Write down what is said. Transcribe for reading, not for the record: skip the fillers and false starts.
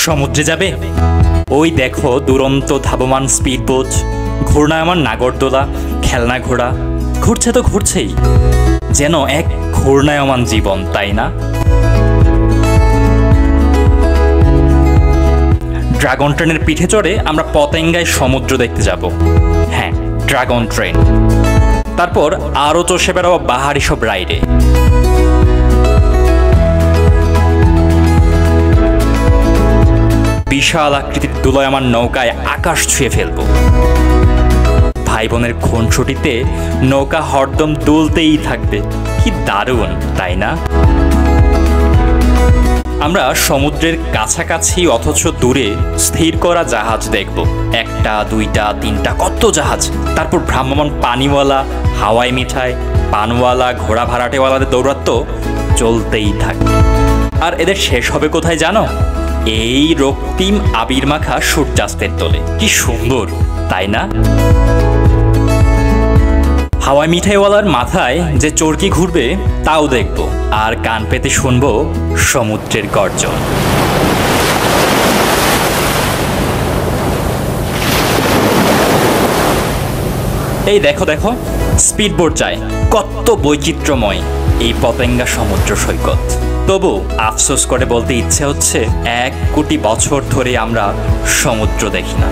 সমুদ্রে যাবে? ওই দেখো দুরন্ত ধাবমান স্পিডবোট, ঘূর্ণায়মান নাগরদোলা, খেলনা ঘোড়া, ঘুরছে তো ঘুরছেই, যেন এক ঘূর্ণায়মান জীবন, তাই না? ড্রাগন ট্রেনের পিঠে চড়ে আমরা পতেঙ্গায় সমুদ্র দেখতে যাব। হ্যাঁ, ড্রাগন ট্রেন। তারপর আরও চষে বেড়াবো বাহারি সব রাইডে। বিশাল আকৃতির দোলায়মান নৌকায় আকাশ ছুঁয়ে ফেলব। ভাই বোনের খুনসুটিতে নৌকা হরদম দুলতেই থাকবে। কি দারুণ, তাই না? আমরা সমুদ্রের কাছাকাছি অথচ দূরে স্থির করা জাহাজ দেখব। একটা, দুইটা, তিনটা, কত জাহাজ। তারপর ভ্রাম্যমান পানিওয়ালা, হাওয়াই মিঠাই, পানওয়ালা, ঘোড়া ভাড়াটেওয়ালাদের দৌরাত্ম চলতেই থাকবে। আর এদের শেষ হবে কোথায় জানো? এই রক্তিম আবির মাখা সূর্যাস্তের তলে। কি সুন্দর, তাই না? হাওয়াই মিঠাইওয়ালার মাথায় যে চরকি ঘুরবে তাও দেখব, আর কান পেতে শুনবো সমুদ্রের গর্জন। এই দেখো দেখো, স্পিডবোট যায়। কত বৈচিত্র্যময় এই পতেঙ্গা সমুদ্র সৈকত। তবু আফসোস করে বলতে ইচ্ছে হচ্ছে, 1 কোটি বছর ধরে আমরা সমুদ্র দেখি না।